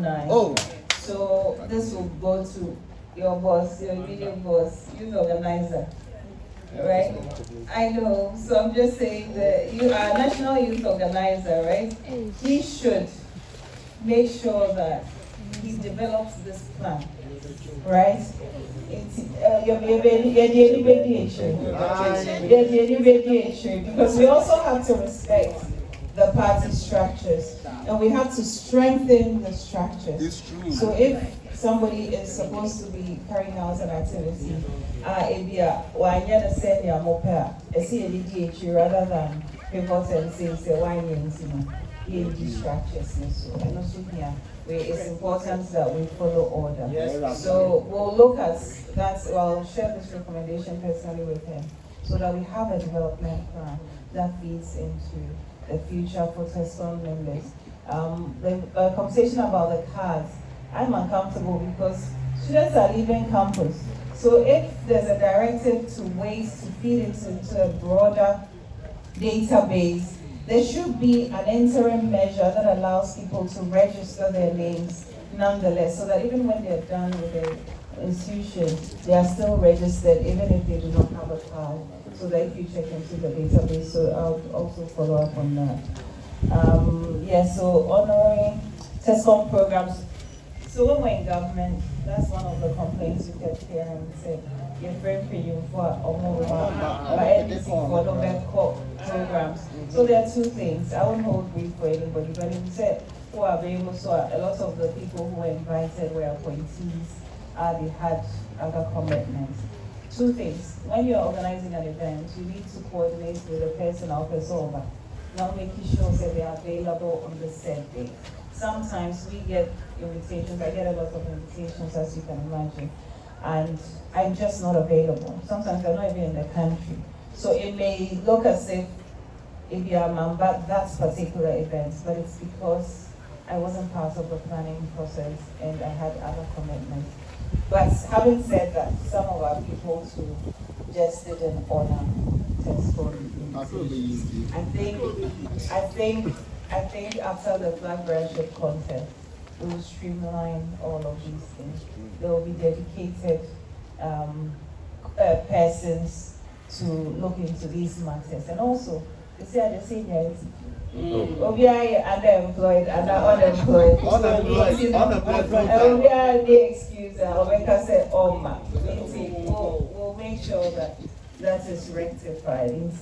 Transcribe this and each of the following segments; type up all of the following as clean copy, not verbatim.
alumni. Oh. So this will go to your boss, your immediate boss, youth organizer. Right? I know. So I'm just saying that you are a national youth organizer, right? He should make sure that he develops this plan, right? Because we also have to respect the party structures and we have to strengthen the structures. It's true. So if somebody is supposed to be carrying out an activity, rather than pivot and say why structures. And also here, it's important that we follow order. Yes. So we'll look at that. I'll share this recommendation personally with him so that we have a development plan that feeds into the future for Tescon members. The conversation about the cards, I'm uncomfortable because students are leaving campus. So if there's a directive to ways to feed it into a broader database, there should be an interim measure that allows people to register their names nonetheless, so that even when they're done with the institution, they are still registered even if they do not have a card, so that if you check into the database. So I'll also follow up on that. So honoring Tescon programs. So when we're in government, that's one of the complaints we kept hearing. Say, you're very paying for programs. So there are two things. I won't hold brief for anybody, but if you said who are available, so a lot of the people who were invited were appointees, they had other commitments. Two things. When you're organizing an event, you need to coordinate with the personal persona, not making sure that they are available on the said day. Sometimes we get invitations, I get a lot of invitations, as you can imagine, and I'm just not available. Sometimes I'm not even in the country. So it may look as if you're a member at that particular event, but it's because I wasn't part of the planning process and I had other commitments. But having said that, some of our people too just didn't honor Tescon. I think after the flag bearership contest, we will streamline all of these things. There will be dedicated persons to look into these matters. And also, you see at the seniority, we are underemployed and unemployed. And we are the excuse, we'll make sure that that is rectified.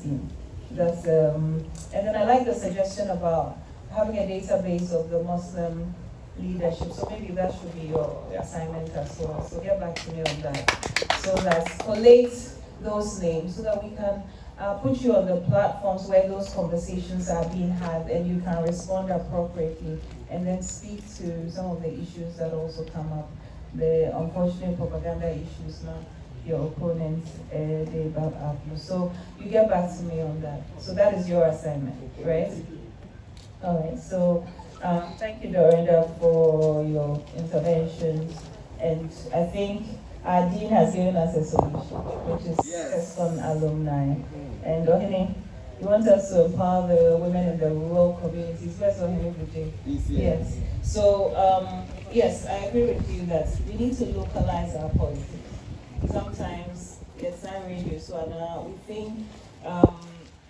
That's, and then I like the suggestion about having a database of the Muslim leadership. So maybe that should be your assignment as well. So get back to me on that. So that collate those names so that we can put you on the platforms where those conversations are being had and you can respond appropriately and then speak to some of the issues that also come up. The unfortunate propaganda issues now. Your opponents, so you get back to me on that. So that is your assignment, right? All right, so thank you, Dorinda, for your interventions. And I think our dean has given us a solution, which is Tescon alumni. And Ohene, you want us to empower the women in the rural communities. Where's Ohene Vijay? Yes. So, yes, I agree with you that we need to localize our politics. Sometimes it's not radio, so we think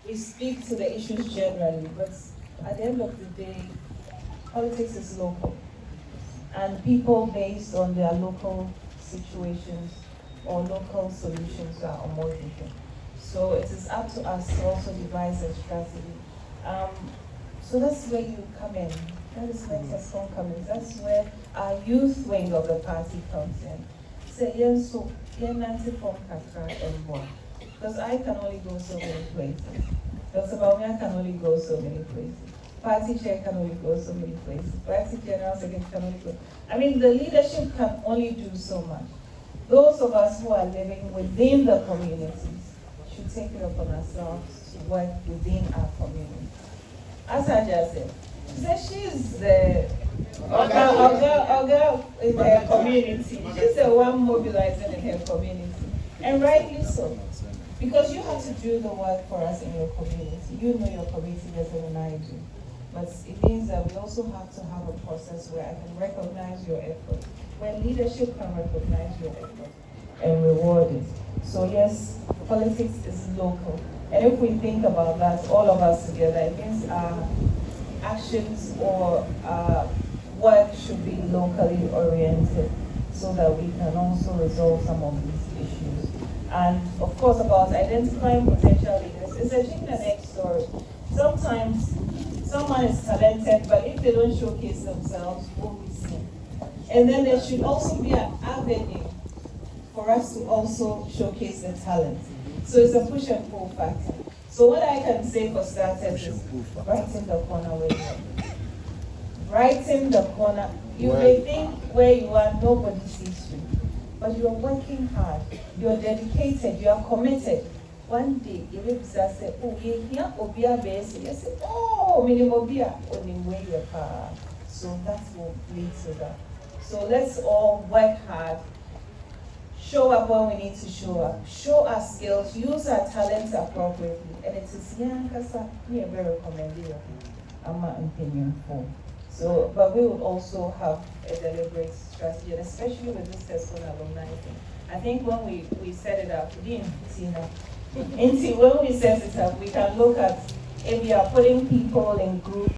we speak to the issues generally, but at the end of the day, politics is local, and people based on their local situations or local solutions are more different. So it is up to us to also devise a strategy. So that's where you come in. That is where Tescon comes in. That's where our youth wing of the party comes in. Say yes, so because I can only go so many places. Dr. Bawumia can only go so many places. Party chair can only go so many places. Party general secretary can only go. I mean, the leadership can only do so much. Those of us who are living within the communities should take it upon ourselves to work within our community. As Hajia said, she's the girl in her community. She's the one mobilizing in her community. And rightly so. Because you have to do the work for us in your community. You know your community better than I do. but it means that we also have to have a process where I can recognize your effort, where leadership can recognize your effort and reward it. So yes, politics is local. And if we think about that, all of us together, it means our actions or work should be locally oriented so that we can also resolve some of these issues. And of course, about identifying potential leaders, it's a chicken and egg story. Sometimes someone is talented, but if they don't showcase themselves, won't be seen. And then there should also be an avenue for us to also showcase the talent. So it's a push and pull factor. So what I can say for starters is right in the corner where you are. Right in the corner. You may think where you are, nobody sees you. But you are working hard. You are dedicated. You are committed. One day, you will say, oh, you here, Obia base. You say, oh, minimobia, only So that will lead to that. So let's all work hard. Show up when we need to show up. Show our skills. Use our talents appropriately. And it is Yankasa, we are very recommended. I'm not opinion for. So, but we would also have a deliberate strategy, and especially with this Tescon alumni thing. I think when we set it up, we didn't see enough. When we set it up, we can look at if we are putting people in groups.